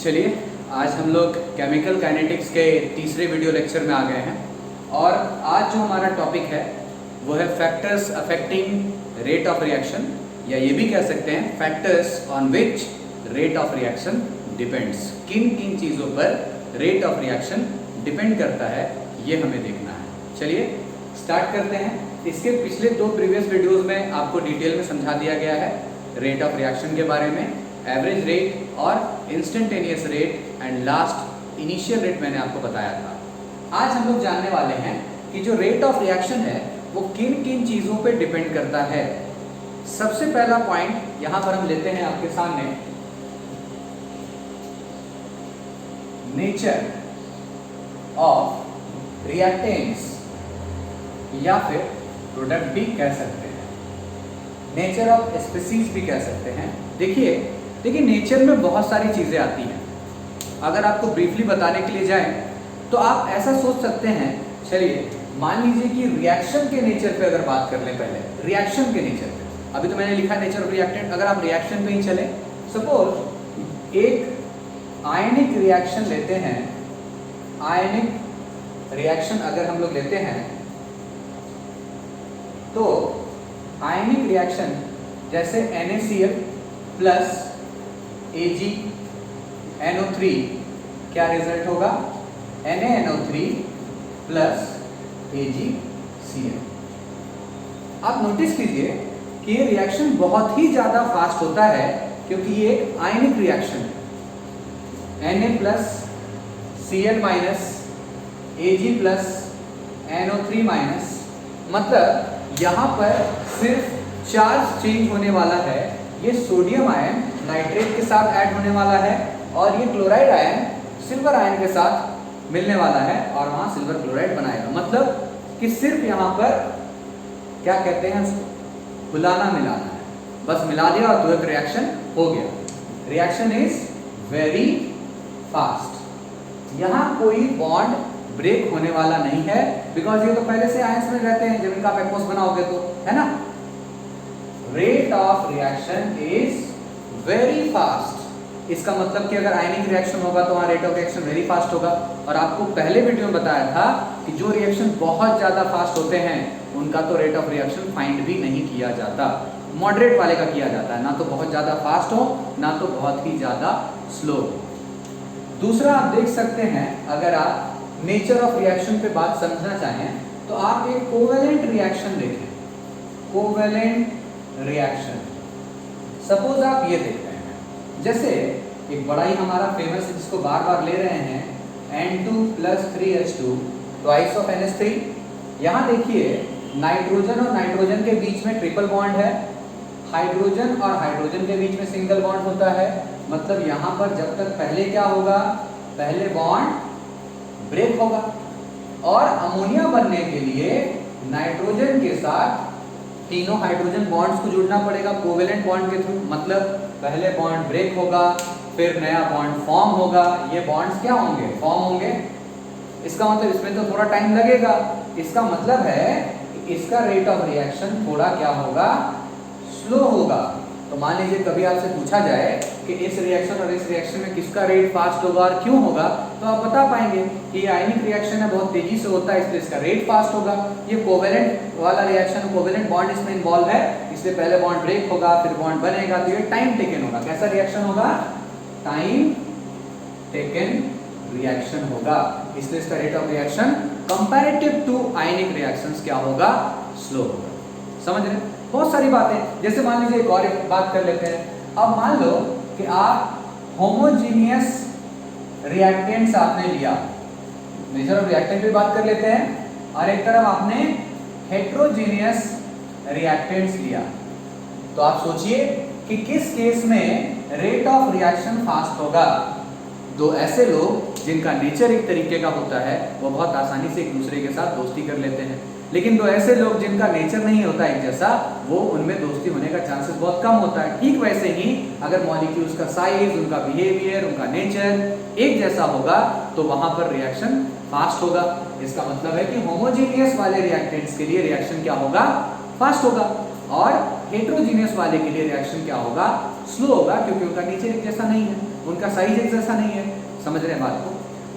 चलिए आज हम लोग केमिकल काइनेटिक्स के तीसरे वीडियो लेक्चर में आ गए हैं और आज जो हमारा टॉपिक है वो है factors affecting rate of reaction, या ये भी कह सकते हैं factors on which rate of reaction depends. किन किन चीज़ों पर रेट ऑफ रिएक्शन डिपेंड करता है ये हमें देखना है। चलिए स्टार्ट करते हैं। इसके पिछले दो प्रीवियस वीडियोज़ में आपको डिटेल में समझा दिया गया है रेट ऑफ रिएक्शन के बारे में, एवरेज रेट और instantaneous rate and last initial rate मैंने आपको बताया था। आज हम लोग जानने वाले हैं कि जो रेट ऑफ रिएक्शन है वो किन किन चीज़ों पे डिपेंड करता है। सबसे पहला पॉइंट यहाँ पर हम लेते हैं आपके सामने, नेचर ऑफ रिएक्टेंट्स या फिर प्रोडक्ट भी कह सकते हैं, नेचर ऑफ स्पीसीज भी कह सकते हैं। देखिए नेचर में बहुत सारी चीज़ें आती हैं। अगर आपको ब्रीफली बताने के लिए जाएं तो आप ऐसा सोच सकते हैं, चलिए मान लीजिए कि रिएक्शन के नेचर पे अगर बात कर लें, पहले रिएक्शन के नेचर पे, अभी तो मैंने लिखा नेचर ऑफ रिएक्टेंट, अगर आप रिएक्शन पे ही चले, सपोज एक आयनिक रिएक्शन लेते हैं, आयनिक रिएक्शन अगर हम लोग लेते हैं तो आयनिक रिएक्शन जैसे NaCl प्लस AgNO3 क्या रिजल्ट होगा? NaNO3 plus AgCl। आप नोटिस कीजिए कि ये रिएक्शन बहुत ही ज्यादा फास्ट होता है क्योंकि ये एक आयनिक रिएक्शन है। Na plus Cl minus Ag plus NO3 minus, मतलब यहाँ पर सिर्फ चार्ज चेंज होने वाला है। ये सोडियम आयन नाइट्रेट के साथ ऐड होने वाला है और ये क्लोराइड आयन सिल्वर आयन के साथ मिलने वाला है और वहाँ सिल्वर क्लोराइड बनाएगा। मतलब कि सिर्फ यहाँ पर क्या कहते हैं उसको, बुलाना मिलाना है, बस मिला दिया और तुरंत रिएक्शन हो गया। Reaction is very fast. यहाँ कोई बॉन्ड ब्रेक होने वाला नहीं है बिकॉज ये तो पहले से आयंस में रहते हैं जब इनका आप एक्वस बनाओगे तो, है ना। Rate of reaction is very fast. इसका मतलब कि अगर आयनिक रिएक्शन होगा तो वहाँ rate of reaction very fast होगा। और आपको पहले वीडियो में बताया था कि जो रिएक्शन बहुत ज़्यादा फास्ट होते हैं उनका तो रेट ऑफ रिएक्शन फाइंड भी नहीं किया जाता, मॉडरेट वाले का किया जाता है, ना तो बहुत ज़्यादा फास्ट हो ना तो बहुत ही ज़्यादा स्लो हो। दूसरा आप देख सकते हैं, अगर आप नेचर ऑफ रिएक्शन पे बात समझना चाहें तो आप एक कोवेलेंट रिएक्शन देखें, कोवेलेंट रिएक्शन। सपोज आप ये देख रहे हैं, जैसे एक बड़ा ही हमारा फेमस है जिसको बार बार ले रहे हैं, N2 plus 3H2 twice of NH3। यहाँ देखिए नाइट्रोजन और नाइट्रोजन के बीच में ट्रिपल बॉन्ड है, हाइड्रोजन और हाइड्रोजन के बीच में सिंगल बॉन्ड होता है। मतलब यहाँ पर जब तक पहले क्या होगा, पहले बॉन्ड ब्रेक होगा और अमोनिया बनने के लिए नाइट्रोजन के साथ तीनों हाइड्रोजन बॉन्ड्स को जुड़ना पड़ेगा कोवेलेंट बॉन्ड के थ्रू। मतलब पहले बॉन्ड ब्रेक होगा, फिर नया बॉन्ड फॉर्म होगा, ये बॉन्ड्स क्या होंगे, फॉर्म होंगे। इसका मतलब इसमें तो थोड़ा टाइम लगेगा। इसका मतलब है कि इसका रेट ऑफ रिएक्शन थोड़ा क्या होगा, स्लो होगा। तो मान लीजिए कभी आपसे पूछा जाए कि इस रिएक्शन और इस रिएक्शन में किसका रेट फास्ट होगा और क्यों होगा, तो आप बता पाएंगे कि ये आयनिक रिएक्शन है, बहुत तेजी से होता है इसलिए इसका रेट फास्ट होगा। ये कोवेलेंट वाला रिएक्शन, कोवेलेंट बॉन्ड इसमें इन्वॉल्व है, इसलिए पहले बॉन्ड ब्रेक होगा फिर बॉन्ड बनेगा, तो ये टाइम टेकन होगा। कैसा रिएक्शन होगा? टाइम टेकन रिएक्शन होगा, इसलिए इसका rate of reaction comparative to ionic reactions क्या होगा, स्लो होगा। समझ रहे? बहुत सारी बातें। जैसे मान लीजिए एक और एक बात कर लेते हैं। अब मान लो कि आप होमोजीनियस रिएक्टेंट्स आपने लिया, नेचर ऑफ रिएक्टेंट भी बात कर लेते हैं, और एक तरफ आपने हेट्रोजीनियस रिएक्टेंट्स लिया। तो आप सोचिए कि किस केस में रेट ऑफ रिएक्शन फास्ट होगा। दो ऐसे लोग जिनका नेचर एक तरीके का होता है वो बहुत आसानी से एक दूसरे के साथ दोस्ती कर लेते हैं, लेकिन दो ऐसे लोग जिनका नेचर नहीं होता एक जैसा, वो उनमें दोस्ती होने का चांसेस बहुत कम होता है। ठीक वैसे ही अगर मॉलिक्यूल्स का साइज, उनका बिहेवियर, उनका नेचर एक जैसा होगा तो वहां पर रिएक्शन फास्ट होगा। इसका मतलब है कि होमोजीनियस वाले रिएक्टेंट्स के लिए रिएक्शन क्या होगा, फास्ट होगा, और हेट्रोजीनियस वाले के लिए रिएक्शन क्या होगा, स्लो होगा, क्योंकि उनका नेचर एक जैसा नहीं है। उनका साइज एक जैसा नहीं है। समझ रहे हैं बात को?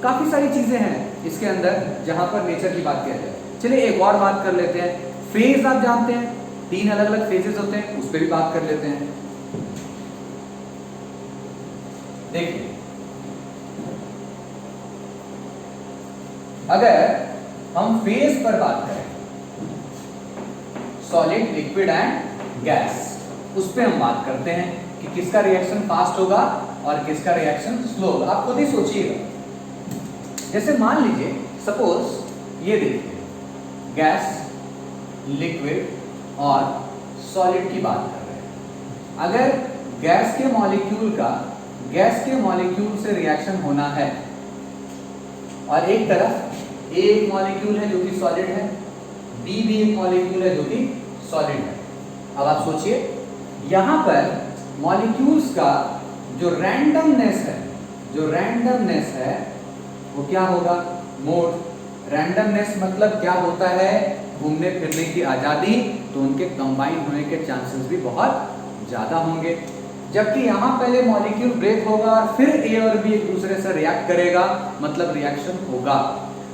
काफी सारी चीजें हैं इसके अंदर जहां पर नेचर की बात किया जाए। चलिए एक और बात कर लेते हैं। फेज आप जानते हैं, 3 अलग अलग फेजेस होते हैं, उस पर भी बात कर लेते हैं। देखिए, अगर हम फेज पर बात करें, सॉलिड, लिक्विड एंड गैस, उस पर हम बात करते हैं कि किसका रिएक्शन फास्ट होगा और किसका रिएक्शन स्लो होगा। आप खुद ही सोचिएगा। जैसे मान लीजिए, सपोज ये देखिए, गैस, लिक्विड और सॉलिड की बात कर रहे हैं। अगर गैस के मॉलिक्यूल से रिएक्शन होना है और एक तरफ ए एक मॉलिक्यूल है जो कि सॉलिड है, बी भी एक मॉलिक्यूल है जो कि सॉलिड है। अब आप सोचिए, यहां पर मॉलिक्यूल्स का जो रैंडमनेस है वो क्या होगा? मोड। रैंडमनेस मतलब क्या होता है? घूमने फिरने की आजादी, तो उनके कंबाइन होने के चांसेस भी बहुत ज्यादा होंगे। जबकि यहां पहले मॉलिक्यूल ब्रेक होगा और फिर ए और बी एक दूसरे से रिएक्ट करेगा, मतलब रिएक्शन होगा।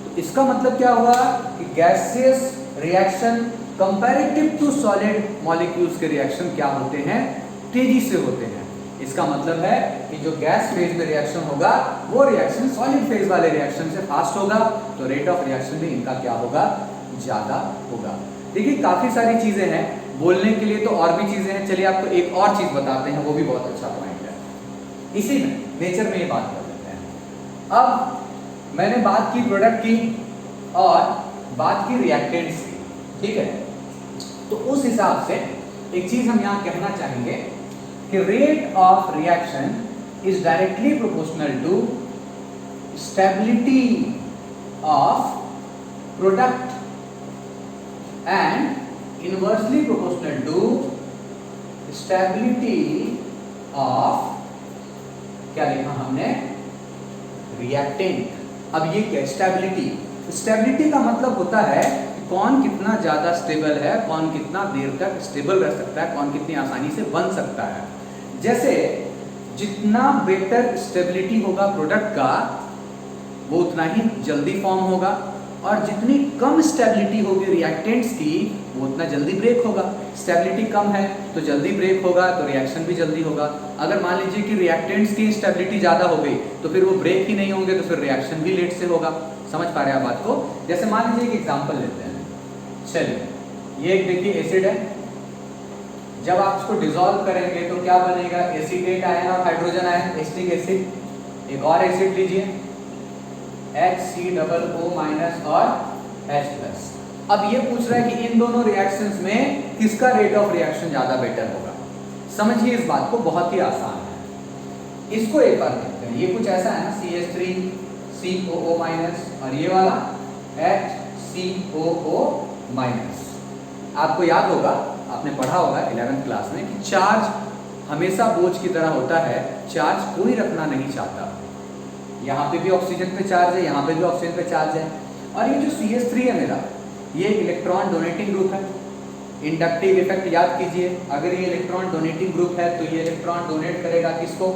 तो इसका मतलब क्या हुआ कि gaseous reaction comparative to solid molecules के रिएक्शन क्या होते हैं? तेजी से होते हैं। इसका मतलब है कि जो गैस फेज में रिएक्शन होगा वो रिएक्शन सॉलिड फेज वाले रिएक्शन से फास्ट होगा, तो रेट ऑफ रिएक्शन भी इनका क्या होगा? ज्यादा होगा। देखिए, काफी सारी चीजें हैं, बोलने के लिए तो और भी चीजें हैं। चलिए आपको एक और चीज बताते हैं, वो भी बहुत अच्छा पॉइंट है। इसी में नेचर में ये बात कर लेते हैं। अब मैंने बात की प्रोडक्ट की और बात की रिएक्टेंट्स की, ठीक है? तो उस हिसाब से एक चीज हम यहां कहना चाहेंगे कि rate of reaction is directly proportional to stability of product and inversely proportional to stability of, क्या लिखा हमने? रिएक्टेंट। अब ये क्या? स्टेबिलिटी का मतलब होता है कि कौन कितना ज्यादा स्टेबल है, कौन कितना देर तक स्टेबल रह सकता है, कौन कितनी आसानी से बन सकता है। जैसे जितना बेटर स्टेबिलिटी होगा प्रोडक्ट का, वो उतना ही जल्दी फॉर्म होगा, और जितनी कम स्टेबिलिटी होगी रिएक्टेंट्स की, वो उतना जल्दी ब्रेक होगा। स्टेबिलिटी कम है तो जल्दी ब्रेक होगा, तो रिएक्शन भी जल्दी होगा। अगर मान लीजिए कि रिएक्टेंट्स की स्टेबिलिटी ज़्यादा हो गई तो फिर वो ब्रेक ही नहीं होंगे, तो फिर रिएक्शन भी लेट से होगा। समझ पा रहे हैं आप बात को? जैसे मान लीजिए एक एग्जाम्पल लेते हैं। चलिए, ये एक देखिए एसिड है। जब आप इसको डिसॉल्व करेंगे तो क्या बनेगा? एसीटेट आयन और हाइड्रोजन आयन, एसिटिक एसिड। एक और एसिड लीजिए, HCOO- और H+। अब ये पूछ रहा है कि इन दोनों रिएक्शंस में किसका रेट ऑफ रिएक्शन ज्यादा बेटर होगा। समझिए इस बात को, बहुत ही आसान है। इसको एक बार देखते हैं। ये कुछ ऐसा है ना, CH3COO- और ये वाला HCOO-। आपको याद होगा, आपने पढ़ा होगा 11th क्लास में कि चार्ज हमेशा बोझ की तरह होता है, चार्ज कोई रखना नहीं चाहता। यहाँ पे भी ऑक्सीजन पे चार्ज है, यहाँ पे भी ऑक्सीजन पे चार्ज है। और ये जो CH3 है मेरा, ये इलेक्ट्रॉन डोनेटिंग ग्रुप है। इंडक्टिव इफेक्ट याद कीजिए, अगर ये इलेक्ट्रॉन डोनेटिंग ग्रुप है तो ये इलेक्ट्रॉन डोनेट करेगा किसको?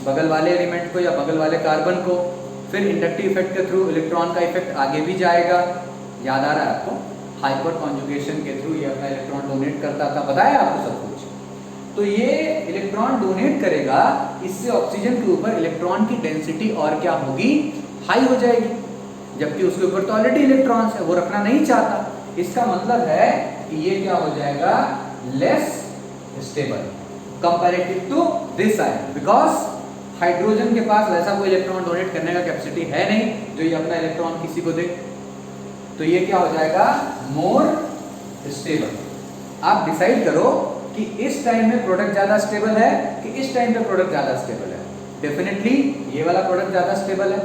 बगल वाले एलिमेंट को या बगल वाले कार्बन को। फिर इंडक्टिव इफेक्ट के थ्रू इलेक्ट्रॉन का इफेक्ट आगे भी जाएगा। याद आ रहा है आपको? हाइपर कॉन्जुगेशन के थ्रू ये अपना इलेक्ट्रॉन डोनेट करता था, बताया आपको सब कुछ। तो ये इलेक्ट्रॉन डोनेट करेगा, इससे ऑक्सीजन के ऊपर इलेक्ट्रॉन की डेंसिटी और क्या होगी? हाई हो जाएगी, जबकि उसके ऊपर तो ऑलरेडी इलेक्ट्रॉन्स है, वो रखना नहीं चाहता। इसका मतलब है कि ये क्या हो जाएगा? Less stable comparative to this ion, because hydrogen के पास वैसा कोई इलेक्ट्रॉन डोनेट करने का कैपेसिटी है नहीं जो ये अपना इलेक्ट्रॉन किसी को दे। तो ये क्या हो जाएगा? More stable. आप डिसाइड करो कि इस टाइम में प्रोडक्ट ज्यादा स्टेबल है कि इस टाइम पे प्रोडक्ट ज्यादा स्टेबल है। डेफिनेटली ये वाला प्रोडक्ट ज्यादा स्टेबल है।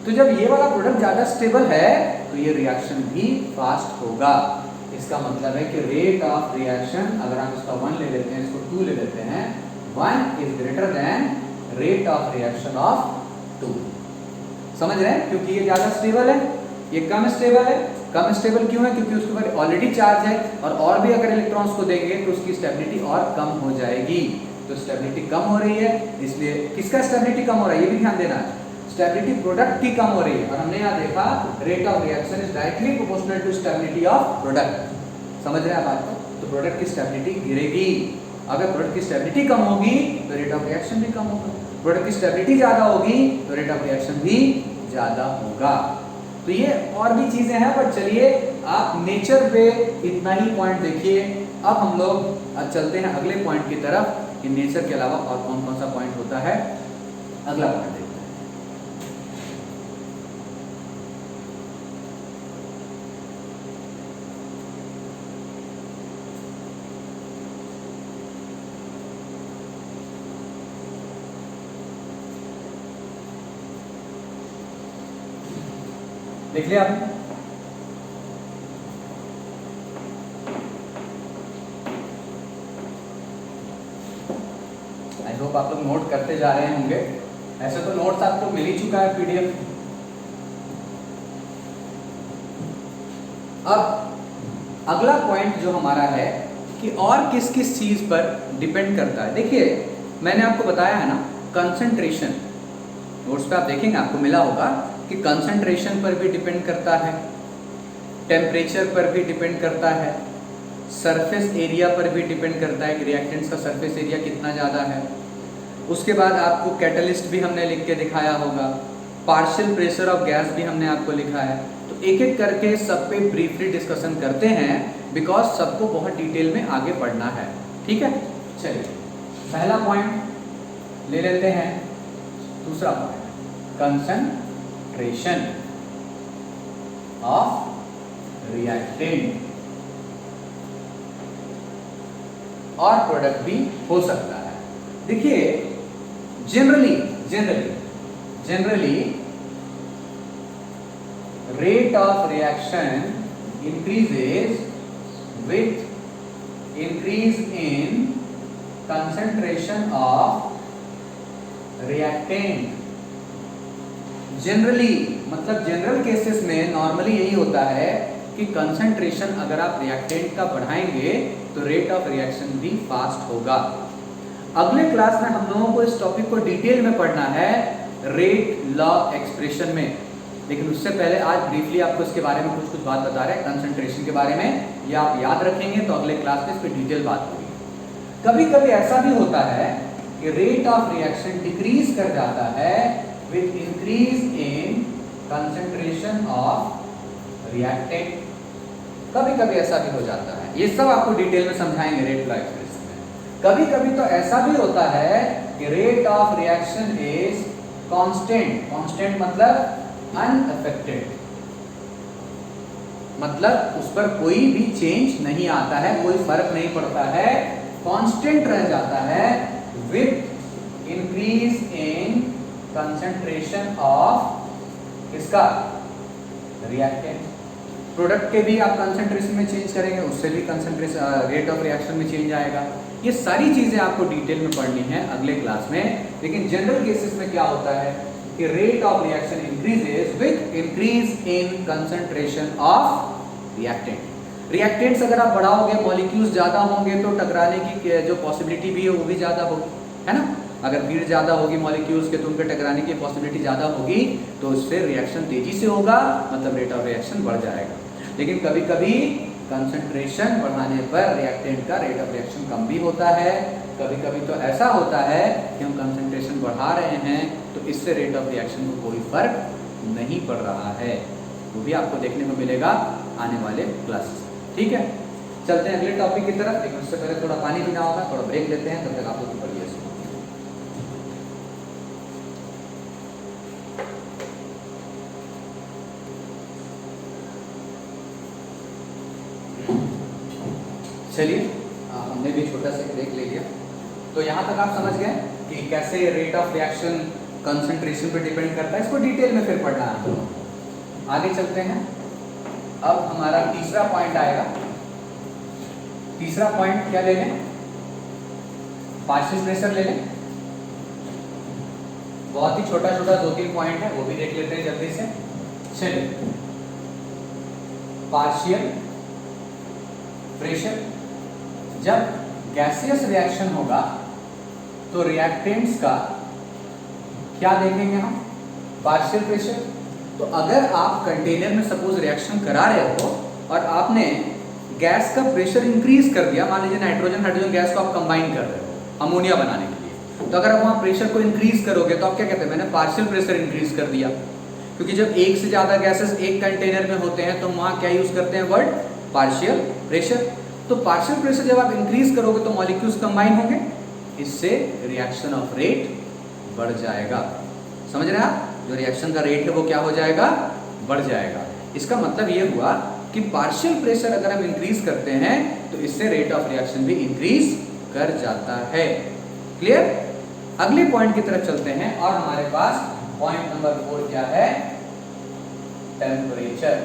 तो जब ये वाला प्रोडक्ट ज्यादा स्टेबल है तो ये रिएक्शन भी फास्ट होगा। इसका मतलब है कि रेट ऑफ रिएक्शन, अगर हम इसका 1 ले लेते हैं, इसको 2 ले लेते हैं, 1 is greater than rate of reaction of 2। समझ रहे हैं? क्योंकि ये ज्यादा स्टेबल है, ये कम स्टेबल है। कम स्टेबल क्यों है? क्योंकि उसके ऊपर ऑलरेडी चार्ज है, और भी अगर इलेक्ट्रॉन्स को देंगे तो उसकी स्टेबिलिटी और कम हो जाएगी। तो स्टेबिलिटी कम हो रही है, इसलिए किसका स्टेबिलिटी कम हो रहा है ये भी ध्यान देना है, स्टेबिलिटी प्रोडक्ट की कम हो रही है। और हमने यहाँ देखा rate of reaction is directly proportional to stability of product. समझ रहे हैं बात को? तो प्रोडक्ट की स्टेबिलिटी गिरेगी। अगर प्रोडक्ट की स्टेबिलिटी कम होगी तो रेट ऑफ रिएक्शन भी कम होगा, प्रोडक्ट की स्टेबिलिटी ज्यादा होगी तो रेट ऑफ रिएक्शन भी ज्यादा होगा। तो ये और भी चीजें हैं, पर चलिए आप नेचर पे इतना ही पॉइंट देखिए। अब हम लोग चलते हैं अगले पॉइंट की तरफ कि नेचर के अलावा और कौन कौन सा पॉइंट होता है। अगला पॉइंट देखते हैं। देख लिया आपने? आई होप आप लोग नोट करते जा रहे होंगे। ऐसे तो नोट्स आपको मिल ही चुका है पीडीएफ। अब अगला पॉइंट जो हमारा है कि और किस किस चीज पर डिपेंड करता है। देखिए मैंने आपको बताया है ना, कंसंट्रेशन, नोट्स पे आप देखेंगे आपको मिला होगा कि कंसंट्रेशन पर भी डिपेंड करता है, टेम्परेचर पर भी डिपेंड करता है, सरफेस एरिया पर भी डिपेंड करता है कि रिएक्टेंट्स का सरफेस एरिया कितना ज़्यादा है। उसके बाद आपको कैटलिस्ट भी हमने लिख के दिखाया होगा, पार्शियल प्रेशर ऑफ गैस भी हमने आपको लिखा है। तो एक एक करके सब पे ब्रीफली डिस्कशन करते हैं, बिकॉज सबको बहुत डिटेल में आगे बढ़ना है। ठीक है, चलिए पहला पॉइंट ले लेते हैं। दूसरा पॉइंट कंसंट्रेशन ऑफ रिएक्टेंट और प्रोडक्ट भी हो सकता है। देखिए generally rate of reaction increases with increase in concentration of reactant. Generally मतलब जनरल केसेस में नॉर्मली यही होता है कि कंसंट्रेशन अगर आप रिएक्टेंट का बढ़ाएंगे तो रेट ऑफ रिएक्शन भी फास्ट होगा। अगले क्लास में हम लोगों को इस टॉपिक को डिटेल में पढ़ना है रेट लॉ एक्सप्रेशन में, लेकिन उससे पहले आज ब्रीफली आपको इसके बारे में कुछ बात बता रहे हैं कंसंट्रेशन के बारे में। ये आप याद रखेंगे तो अगले क्लास में इस पर डिटेल बात होगी। कभी कभी ऐसा भी होता है कि रेट ऑफ रिएक्शन डिक्रीज कर जाता है with increase in concentration of reactant. कभी कभी ऐसा भी हो जाता है, ये सब आपको डिटेल में समझाएंगे रेट लॉ एक्सप्रेशन में। कभी कभी तो ऐसा भी होता है कि rate of reaction is constant मतलब अनअफेक्टेड, मतलब उस पर कोई भी चेंज नहीं आता है, कोई फर्क नहीं पड़ता है, कांस्टेंट रह जाता है with increase in concentration of इसका रिएक्टेंट। प्रोडक्ट के भी आप कंसंट्रेशन में चेंज करेंगे, उससे भी कंसंट्रेशन रेट ऑफ रिएक्शन में चेंज आएगा। ये सारी चीजें आपको डिटेल में पढ़नी है अगले क्लास में। लेकिन जनरल केसेस में क्या होता है कि rate of reaction increases with increase in concentration of reactant. Reactants अगर आप बढ़ाओगे, मॉलिक्यूल्स ज्यादा होंगे तो टकराने की जो पॉसिबिलिटी भी है वो भी ज्यादा होगी, है ना। अगर भीड़ ज्यादा होगी मॉलिक्यूल्स के तो उनके टकराने की पॉसिबिलिटी ज्यादा होगी, तो उससे रिएक्शन तेजी से होगा, मतलब रेट ऑफ रिएक्शन बढ़ जाएगा। लेकिन कभी कभी कंसंट्रेशन बढ़ाने पर रिएक्टेंट का रेट ऑफ रिएक्शन कम भी होता है। कभी कभी तो ऐसा होता है कि हम कंसंट्रेशन बढ़ा रहे हैं तो इससे रेट ऑफ रिएक्शन को कोई फर्क नहीं पड़ रहा है। वो भी आपको देखने को मिलेगा आने वाले क्लासेस। ठीक है, चलते हैं अगले टॉपिक की तरफ, लेकिन उससे पहले थोड़ा पानी पीना होगा, थोड़ा ब्रेक लेते हैं, तब तक आप लोग पढ़िए। चलिए हमने भी छोटा सा ब्रेक ले लिया। तो यहाँ तक आप समझ गए कि कैसे रेट ऑफ रिएक्शन कंसंट्रेशन पे डिपेंड करता है। इसको डिटेल में फिर पढ़ना है। आगे चलते हैं। अब हमारा तीसरा पॉइंट आएगा। तीसरा पॉइंट क्या ले लें? पार्शियल प्रेशर ले लें। बहुत ही छोटा छोटा 2-3 पॉइंट है, वो भी देख लेते हैं जल्दी से। चलिए, पार्शियल प्रेशर, जब गैसियस रिएक्शन होगा तो रिएक्टेंट्स का क्या देखेंगे हम, पार्शियल प्रेशर। तो अगर आप कंटेनर में सपोज रिएक्शन करा रहे हो और आपने गैस का प्रेशर इंक्रीज कर दिया, मान लीजिए नाइट्रोजन हाइड्रोजन गैस को आप कंबाइन कर रहे हो अमोनिया बनाने के लिए, तो अगर आप वहाँ प्रेशर को इंक्रीज करोगे तो आप क्या कहते हैं, मैंने पार्शियल प्रेशर इंक्रीज कर दिया। क्योंकि जब एक से ज़्यादा गैसेस एक कंटेनर में होते हैं तो वहाँ क्या यूज़ करते हैं वर्ड, पार्शियल प्रेशर। तो पार्शियल प्रेशर जब आप इंक्रीज करोगे तो मॉलिक्यूल्स कंबाइन होंगे, इससे रिएक्शन ऑफ रेट बढ़ जाएगा। समझ रहे हैं आप, जो रिएक्शन का रेट है वो क्या हो जाएगा, बढ़ जाएगा। इसका मतलब ये हुआ कि पार्शियल प्रेशर अगर हम इंक्रीज करते हैं तो इससे रेट ऑफ रिएक्शन भी इंक्रीज कर जाता है। क्लियर। अगले पॉइंट की तरफ चलते हैं और हमारे पास पॉइंट नंबर 4 क्या है, टेम्परेचर।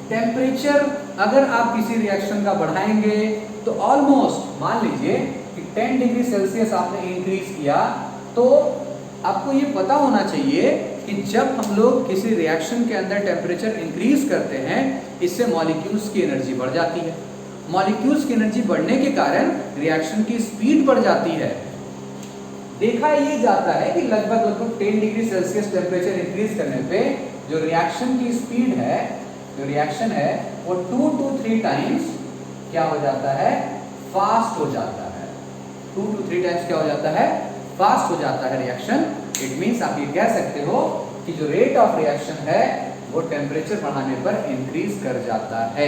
टेम्परेचर अगर आप किसी रिएक्शन का बढ़ाएंगे तो ऑलमोस्ट मान लीजिए कि 10 डिग्री सेल्सियस आपने इंक्रीज किया, तो आपको ये पता होना चाहिए कि जब हम लोग किसी रिएक्शन के अंदर टेम्परेचर इंक्रीज करते हैं इससे मॉलिक्यूल्स की एनर्जी बढ़ जाती है। मॉलिक्यूल्स की एनर्जी बढ़ने के कारण रिएक्शन की स्पीड बढ़ जाती है। देखा ये जाता है कि लगभग 10 डिग्री सेल्सियस टेम्परेचर इंक्रीज करने पे जो रिएक्शन की स्पीड है, जो रिएक्शन है वो 2 to 3 टाइम्स क्या हो जाता है, फास्ट हो जाता है। 2 to 3 टाइम्स क्या हो जाता है, फास्ट हो जाता है रिएक्शन। इट मीन्स आप ये कह सकते हो कि जो रेट ऑफ रिएक्शन है वो टेम्परेचर बढ़ाने पर इंक्रीज कर जाता है।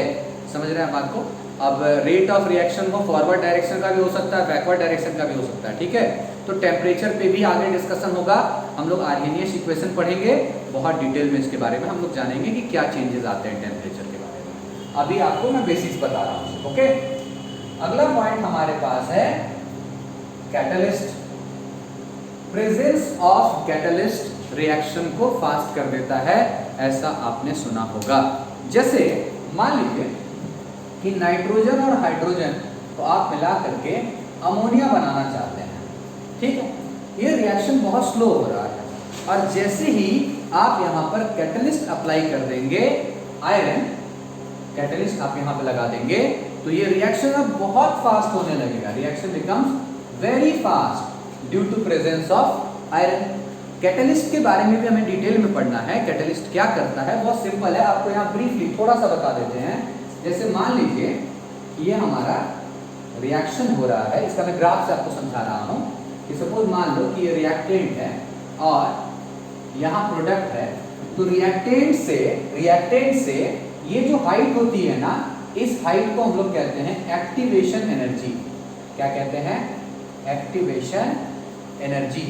समझ रहे हैं बात को। अब रेट ऑफ रिएक्शन को फॉरवर्ड डायरेक्शन का भी हो सकता है, बैकवर्ड डायरेक्शन का भी हो सकता है, ठीक है। तो टेम्परेचर पे भी आगे डिस्कशन होगा, हम लोग आर्हेनियस इक्वेशन पढ़ेंगे, बहुत डिटेल में इसके बारे में हम लोग जानेंगे कि क्या चेंजेस आते हैं टेम्परेचर के बारे में। अभी आपको मैं बेसिक्स बता रहा हूँ, ओके। अगला पॉइंट हमारे पास है catalyst. Presence of catalyst reaction को फास्ट कर देता है, ऐसा आपने सुना होगा। जैसे मान लीजिए कि नाइट्रोजन और हाइड्रोजन को आप मिला करके अमोनिया बनाना चाहते हैं, ठीक है। ये रिएक्शन बहुत स्लो हो रहा है और जैसे ही आप यहाँ पर कैटलिस्ट अप्लाई कर देंगे, आयरन कैटलिस्ट आप यहाँ पे लगा देंगे, तो ये रिएक्शन अब बहुत फास्ट होने लगेगा। Reaction becomes very fast due to presence of iron. Catalyst के बारे में भी हमें डिटेल में पढ़ना है। कैटलिस्ट क्या करता है, बहुत सिंपल है, आपको यहाँ ब्रीफली थोड़ा सा बता देते हैं। जैसे मान लीजिए ये हमारा रिएक्शन हो रहा है, इसका मैं ग्राफ से आपको समझा रहा हूँ कि सपोज मान लो कि ये रिएक्टेंट है और यहाँ प्रोडक्ट है, तो रिएक्टेंट से ये जो हाइट होती है ना, इस हाइट को हम लोग कहते हैं एक्टिवेशन एनर्जी। क्या कहते हैं, एक्टिवेशन एनर्जी।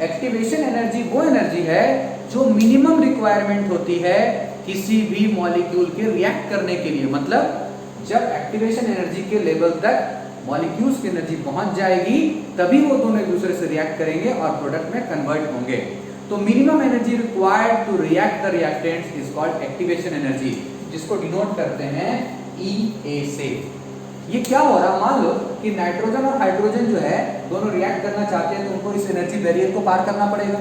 एक्टिवेशन एनर्जी वो एनर्जी है जो मिनिमम रिक्वायरमेंट होती है किसी भी मॉलिक्यूल के रिएक्ट करने के लिए। मतलब जब एक्टिवेशन एनर्जी के लेवल तक मॉलिक्यूल्स की एनर्जी पहुंच जाएगी तभी वो दोनों एक दूसरे से रिएक्ट करेंगे और प्रोडक्ट में कन्वर्ट होंगे। तो minimum energy required to react the reactants is called activation energy, जिसको डिनोट करते हैं EA से। ये क्या हो रहा, मान लो कि नाइट्रोजन और हाइड्रोजन जो है दोनों रिएक्ट करना चाहते हैं तो उनको इस एनर्जी बैरियर को पार करना पड़ेगा।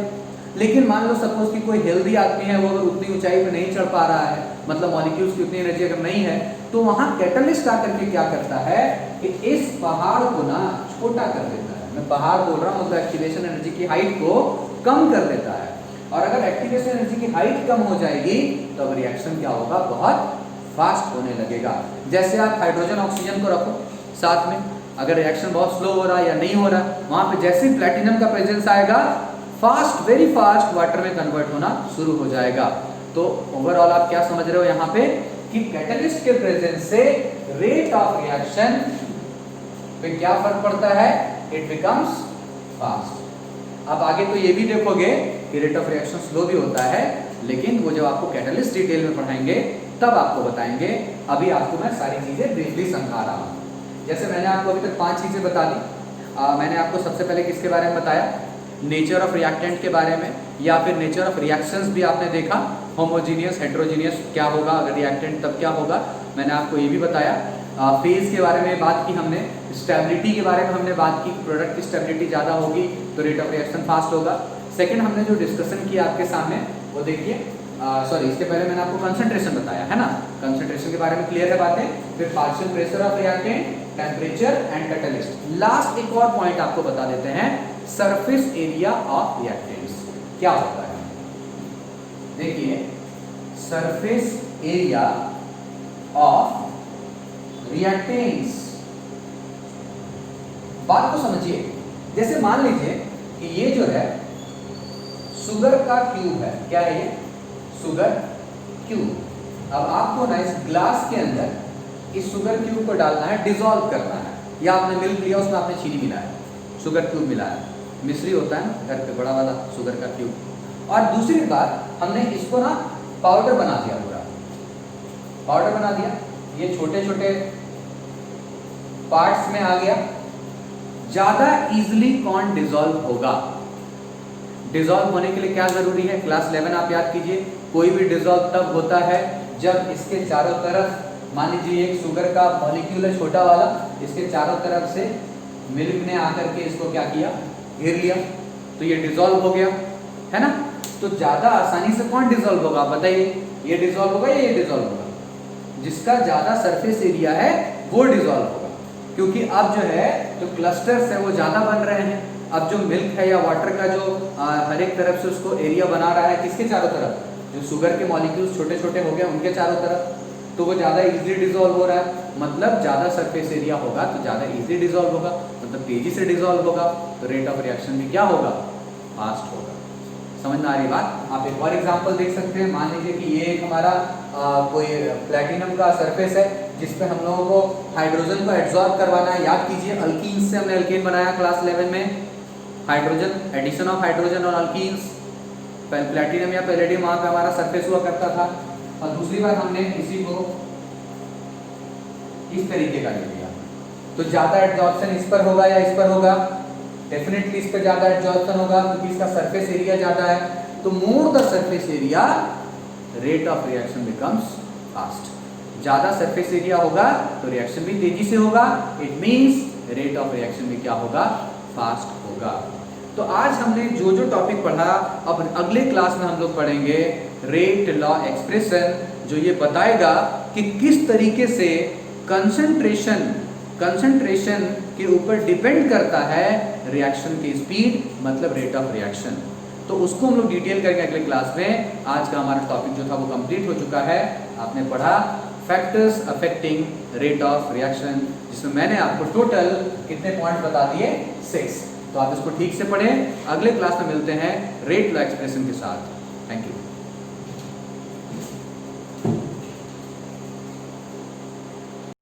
लेकिन मान लो सपोज कि कोई हेल्दी आदमी है, वो अगर उतनी ऊंचाई पे नहीं चढ़ पा रहा है, मतलब मॉलिक्यूल्स की उतनी एनर्जी अगर नहीं है, तो वहां कैटलिस्ट आकर के क्या करता है कि इस पहाड़ को ना छोटा कर देता है। मैं पहाड़ बोल रहा हूँ, मतलब एक्टिवेशन एनर्जी की हाइट को कम कर देता है। और अगर एक्टिवेशन एनर्जी की हाइट कम हो जाएगी तो अब रिएक्शन क्या होगा, बहुत फास्ट होने लगेगा। जैसे आप हाइड्रोजन ऑक्सीजन को रखो साथ में, अगर रिएक्शन बहुत स्लो हो रहा है या नहीं हो रहा, वहां पे जैसे ही प्लैटिनम का प्रेजेंस आएगा, फास्ट, वेरी फास्ट वाटर में कन्वर्ट होना शुरू हो जाएगा। तो ओवरऑल आप क्या समझ रहे हो यहाँ पे कि कैटलिस्ट के प्रेजेंस से रेट ऑफ रिएक्शन पे क्या फर्क पड़ता है, इट बिकम्स फास्ट। अब आगे तो ये भी देखोगे कि रेट ऑफ रिएक्शन स्लो भी होता है, लेकिन वो जब आपको कैटलिस्ट डिटेल में पढ़ाएंगे तब आपको बताएंगे। अभी आपको मैं सारी चीजें ब्रीफली समझा रहा हूँ। जैसे मैंने आपको अभी तक 5 चीजें बता दी। मैंने आपको सबसे पहले किसके बारे में बताया, नेचर ऑफ रिएक्टेंट के बारे में, या फिर नेचर ऑफ रिएक्शंस भी आपने देखा, होमोजीनियस हेट्रोजीनियस क्या होगा अगर रिएक्टेंट तब क्या होगा, मैंने आपको ये भी बताया। फेज के बारे में बात की हमने, स्टेबिलिटी के बारे में हमने बात की, प्रोडक्ट की स्टेबिलिटी ज़्यादा होगी तो रेट ऑफ रिएक्शन फास्ट होगा। सेकंड हमने जो डिस्कशन किया आपके सामने वो देखिए, सॉरी इसके पहले मैंने आपको कंसंट्रेशन बताया है ना, कंसंट्रेशन के बारे में क्लियर है बातें। फिर partial pressure of reactant, temperature and catalyst. Last एक और पॉइंट आपको बता देते हैं, सरफेस एरिया ऑफ रिएक्टेंट्स क्या होता है। देखिए सरफेस एरिया ऑफ रिएक्टेंट्स, बात को समझिए। जैसे मान लीजिए कि ये जो है शुगर का क्यूब है, क्या है ये, शुगर क्यूब। अब आपको ना इस ग्लास के अंदर इस शुगर क्यूब को डालना है, डिसॉल्व करना है। या आपने मिल्क लिया, उसमें आपने चीनी मिलाया, शुगर क्यूब मिलाया, मिश्री होता है ना घर पे बड़ा वाला शुगर का क्यूब। और दूसरी बात, हमने इसको ना पाउडर बना दिया, पूरा पाउडर बना दिया, ये छोटे छोटे पार्ट्स में आ गया। ज्यादा इजीली कौन डिसॉल्व होगा? डिसॉल्व होने के लिए क्या जरूरी है, क्लास 11 आप याद कीजिए, कोई भी डिसॉल्व तब होता है जब इसके चारों तरफ, मान लीजिए एक शुगर का मॉलिक्यूल है छोटा वाला, इसके चारों तरफ से मिल्क ने आकर के इसको क्या किया, घेर लिया, तो ये डिसॉल्व हो गया, है ना। तो ज्यादा आसानी से कौन डिसॉल्व होगा बताइए, ये डिसॉल्व होगा या ये डिसॉल्व होगा? जिसका ज्यादा सरफेस एरिया है वो डिसॉल्व होगा, क्योंकि अब जो है जो क्लस्टर्स है वो ज्यादा बन रहे हैं। अब जो मिल्क है या वाटर का जो हर एक तरफ से उसको एरिया बना रहा है, किसके चारों तरफ, जो शुगर के मॉलिक्यूल्स छोटे छोटे हो गए उनके चारों तरफ, तो वो ज़्यादा इजीली डिसॉल्व हो रहा है। मतलब ज़्यादा सरफेस एरिया होगा तो ज़्यादा इजीली डिसॉल्व होगा, मतलब तेजी से डिसॉल्व होगा, तो रेट ऑफ रिएक्शन भी क्या होगा, फास्ट होगा। समझ में आ रही बात? आप एक और एग्जांपल देख सकते हैं। मान लीजिए कि ये एक हमारा कोई प्लेटिनम का सरफेस है जिस पे हम लोगों को हाइड्रोजन को एब्जॉर्ब करवाना है। याद कीजिए अल्कीन से हमने अल्केन बनाया क्लास 11 में, हाइड्रोजन, एडिशन ऑफ हाइड्रोजन और अल्कीन्स, प्लेटिनम या पैलेडियम वहाँ पे हमारा सरफेस हुआ करता था। और दूसरी बार हमने इसी को इस तरीके का ले लिया, तो ज्यादा एब्जॉर्प्शन इस पर होगा या इस पर होगा, डेफिनेटली इस पर ज्यादा एब्जॉर्प्शन होगा क्योंकि इसका सरफेस एरिया ज्यादा है। तो more the surface area rate of reaction becomes fast. ज्यादा सरफेस एरिया होगा तो रिएक्शन भी तेजी से होगा, it means rate of reaction भी क्या होगा, फास्ट होगा। तो आज हमने जो जो टॉपिक पढ़ा, अब अगले क्लास में हम लोग पढ़ेंगे रेट लॉ एक्सप्रेशन, जो ये बताएगा कि किस तरीके से कंसंट्रेशन के ऊपर डिपेंड करता है रिएक्शन की स्पीड, मतलब रेट ऑफ रिएक्शन। तो उसको हम लोग डिटेल करेंगे अगले क्लास में। आज का हमारा टॉपिक जो था वो कंप्लीट हो चुका है। आपने पढ़ा factors affecting rate of reaction, जिसमें मैंने आपको टोटल कितने पॉइंट बता दिए, 6। तो आप इसको ठीक से पढ़ें। अगले क्लास में मिलते हैं रेट लॉ एक्सप्रेशन के साथ। Thank you.